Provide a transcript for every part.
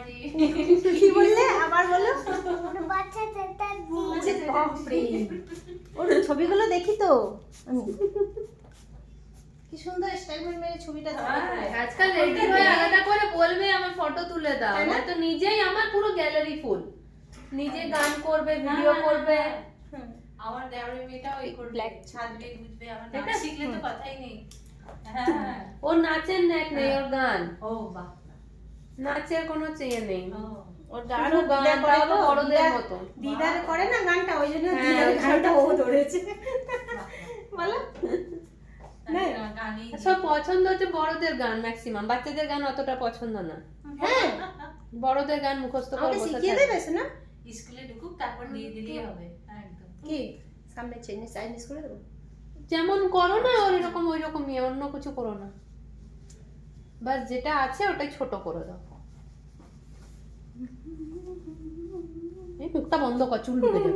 বাড়ি। কি বললে আবার বলো? বাচ্চা চাচাজি। বাপরে, ওর ছবিগুলো দেখি তো আমি, কি সুন্দর স্টাইল মেরে ছবিটা হ্যাঁ, আজকাল রেডি হয়ে আলাদা করে বলবে আমার ফটো তুলে দাও, তাই না? তো নিজেই আমার পুরো গ্যালারি ফুল, নিজে গান করবে, ভিডিও করবে। আমার দেওরের মেয়েটাও এই করবে, Black ছাদবে বুঝবে, আমার এটা? নাচ শিখলে তো কথাই নেই। হ্যাঁ, ওর নাচের ন্যাক নেই, ওর গান, ও বাহ, নাচের কোনো চেয়ে নেই, ও ওর গান শুধু গান দিদা করে তাও তো তো, বড়দের দিদা- মতো। দিদার করে না গানটা, ওই জন্য হ্যাঁ, দিদার গানটা ও ধরেছে বলো না? গানে সব পছন্দ হচ্ছে বড়দের গান, ম্যাক্সিমাম বাচ্চাদের গান অতটা পছন্দ না, হ্যাঁ, বড়দের গান মুখস্থ করে আমাকে বসে শিখিয়ে থাকে। দেবে না? স্কুলে ঢুকুক, তারপর দিয়ে দিলেই হবে একদম। কি সামনে চাইনিজ করে দেবো? যেমন করো না ওর এরকম ওই রকমই, অন্য কিছু করো না, বাস যেটা আছে ওটাই ছোট করে দাও। এই মুখটা বন্ধ কর, চুল ঢুকে যাবে।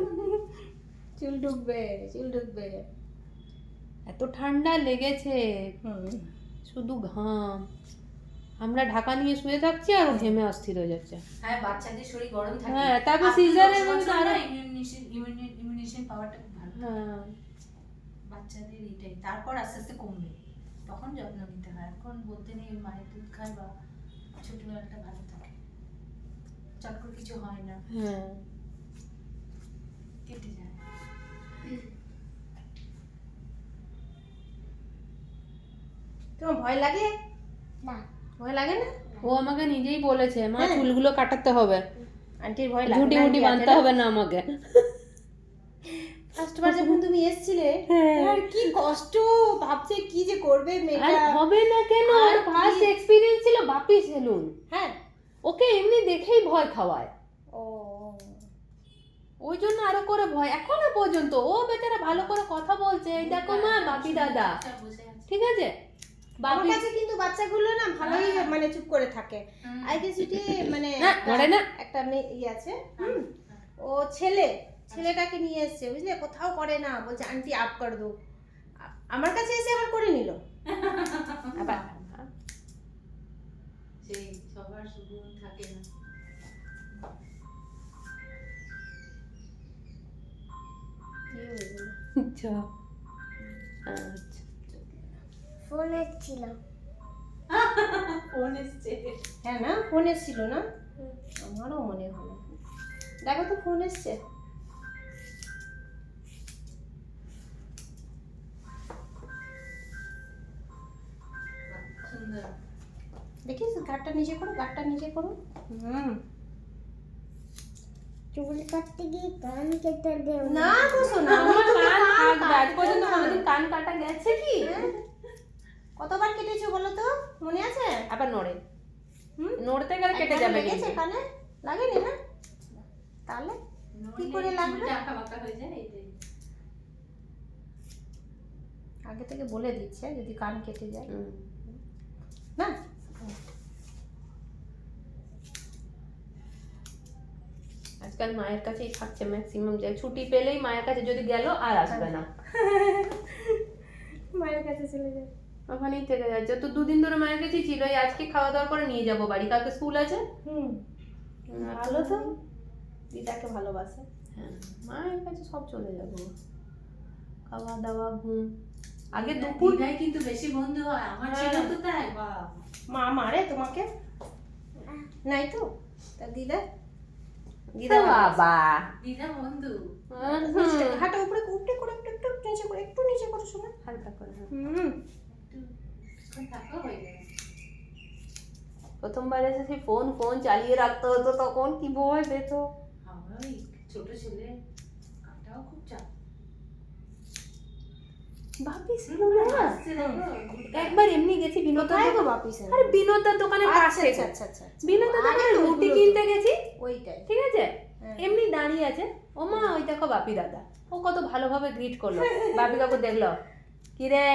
চুল ঢুকবে, চুল ঢুকবে। এত ঠান্ডা লেগেছে, হুম। শুধু ঘাম, আমরা ঢাকা নিয়ে শুয়ে থাকছি আর ও ঘেমে অস্থির হয়ে যাচ্ছে। হ্যাঁ, বাচ্চাদের শরীর গরম থাকে। হ্যাঁ, তারপর আপনি সিজারের 10 মধ্যে বছর আরো না, ইমিউনিশন পাওয়ারটা খুব ভালো। হ্যাঁ, বাচ্চাদের এটাই, তারপর আস্তে আস্তে কমবে, তখন যত্ন নিতে হয়। এখন বলতে নেই, মায়ের দুধ খায় বা ছোটবেলাটা ভালো থাকে, চট করে কিছু হয় না, হ্যাঁ, কেটে যায়। তোমার ভয় লাগে? না, ভয় লাগে না? ও আমাকে নিজেই বলেছে, মা হ্যাঁ। চুলগুলো কাটাতে হবে, আন্টির ভয় লাগে ঝুটি না? মুটি আন্টি বাঁধতে আছে না? হবে না আমাকে। ফার্স্ট বার যখন তুমি এসেছিলে, হ্যাঁ। আর কি কষ্ট, ভাবছে কি যে করবে আর মেয়েটা। হবে না কেন, আর ওর ফার্স্ট কি- এক্সপিরিয়েন্স ছিল বাপি সেলুন, হ্যাঁ, ওকে এমনি দেখেই ভয় খাওয়ায়, ও ওই জন্য আরো করে ভয় এখনো পর্যন্ত। ও বেচারা ভালো করে কথা বলছে, এই দেখো মা বাপি দাদা, বসে আছে। ঠিক আছে আমার বাপি। কাছে কিন্তু বাচ্চাগুলো না ভালোই হ্যাঁ। মানে চুপ করে থাকে। হুম। আইডিসিটি মানে না, একটা- করে না। একটা মেয়ে ইয়ে আছে, ও ছেলেটাকে নিয়ে এসছে বুঝলে, কোথাও করে না, বলছে আন্টি আপ কর দো। আমার কাছে এসে আবার করে নিল আবার। সেই সবার সুগুণ থাকে না। ইয়ে হয়ে গেল। আচ্ছা আচ্ছা, ফোন এসেছিল। ফোন এসছে। হ্যাঁ না, ফোন এসেছিল না? আমারও মনে হলো, দেখো তো ফোন এসছে। সুন্দর। দেখিস গাড়টা নিচে করো, গাড়টা নিচে করো। হুম। চুল কাটতে গিয়ে কান কেটে দেব না গো সোনা, আমার আমার তো কান কান থাকবে, আজ পর্যন্ত কাটবে না। কোনোদিন কান কাটা গেছে কি? হ্যাঁ? কতবার কেটেছো বলো তো, মনে আছে? আবার নড়ে, হুম? নড়তে গেলে কেটে একবার যাবে লেগেছে কিন্তু। কানে? লাগেনি না? তাহলে কি করে লাগবে? চুলটা আঁকা বাঁকা হয়ে যায়, এটাই। আগে থেকে বলে দিচ্ছে যদি কান কেটে যায় হুম। না। আজকাল মায়ের কাছেই থাকছে ম্যাক্সিমাম, যায় ছুটি পেলেই মায়ের কাছে, যদি গেল আর আসবে না, মায়ের কাছে চলে যায়। ওখানেই থেকে যাচ্ছে। তো দুদিন ধরে মায়ের কাছেই ছিল, এই আজকে খাওয়া দাওয়ার পরে নিয়ে যাবো বাড়ি, কালকে স্কুল আছে। হুম, ভালো তো, দিদাকে ভালোবাসে। হ্যাঁ, মায়ের কাছে সব চলে যাবো, খাওয়া দাওয়া ঘুম। আগে দুপুর দিদাই কিন্তু বেশি বন্ধু হয়, আমার ছিল তো তাই। বাহ, মা মারে তোমাকে? নাই তো, তা দিদা? দিদা বাবা, দিদা বন্ধু। হাঁটা উপরে উপরে করে, একটু নিচে করে, একটু নিচে করে শোনা। হালকা করে, হ্যাঁ। হুম। এখন থাকা হয়ে যাবে। প্রথমবার এসে সেই ফোন ফোন চালিয়ে রাখতে হতো, তখন কি ভয় পেত। আমার ওই ছোট ছেলে, কাটাও খুব চাপ। বাপি ছিল না, আসছে দেখো। একবার এমনি গেছি বিনোদ, কোথায় গো বাপি স্যার? আরে বিনোদার দোকানের আচ্ছা পাশে, আচ্ছা আচ্ছা আচ্ছা। বিনোদার আগে দোকানে তো রুটি ওইগুলো কিনতে তো। গেছি, ওইটাই। ঠিক আছে, হ্যাঁ। এমনি দাঁড়িয়ে আছে, ও মা ওই দেখো বাপি দাদা, ও কত ভালোভাবে গ্রিট করলো, বাপি কাকু দেখলো, কি রে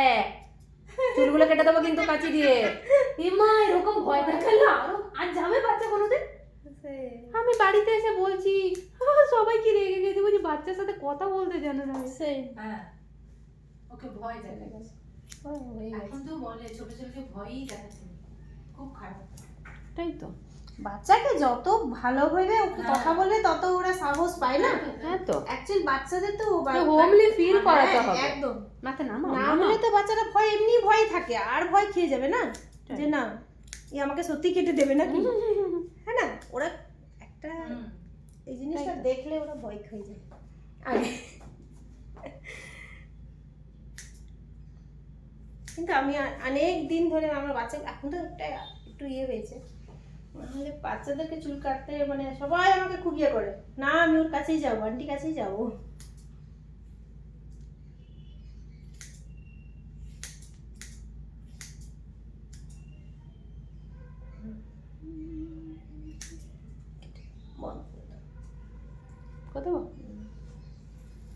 চুলগুলো কেটে দেবো কিন্তু কাচি দিয়ে, এমা এরকম ভয় দেখালো, আরো আর যাবে বাচ্চা কোনোদিন। আমি বাড়িতে এসে বলছি, সবাই কি রেগে গেছে, বলছি বাচ্চার সাথে কথা বলতে জানো না। সেই হ্যাঁ, ওকে ভয় দেখাচ্ছে। হয়ে গেছে। এখন তো বলে ছোট ছেলেকে ভয়ই দেখাচ্ছে, খুব খারাপ। তাই তো, বাচ্চাকে যত ভালোভাবে ওকে কথা বলবে তত ওরা সাহস পায় না। হ্যাঁ তো অ্যাকচুয়ালি বাচ্চাদের তো হোমলি ফিল করাতে হ্যাঁ, হবে। একদম। মাথা নামা না হলে তো বাচ্চারা ভয় এমনি ভয় থাকে, আর ভয় খেয়ে যাবে না যে না ই আমাকে সত্যি কেটে দেবে নাকি, হ্যাঁ না? ওরা একটা এই জিনিসটা দেখলে ওরা ভয় খেয়ে যায় আগে। কিন্তু আমি অনেক দিন ধরে আমার বাচ্চা, এখন তো একটা একটু ইয়ে হয়েছে, নাহলে বাচ্চাদেরকে চুল কাটতে মানে সবাই আমাকে খুব ইয়ে করে, না আমি ওর কাছেই যাবো, আন্টির কাছেই যাবো।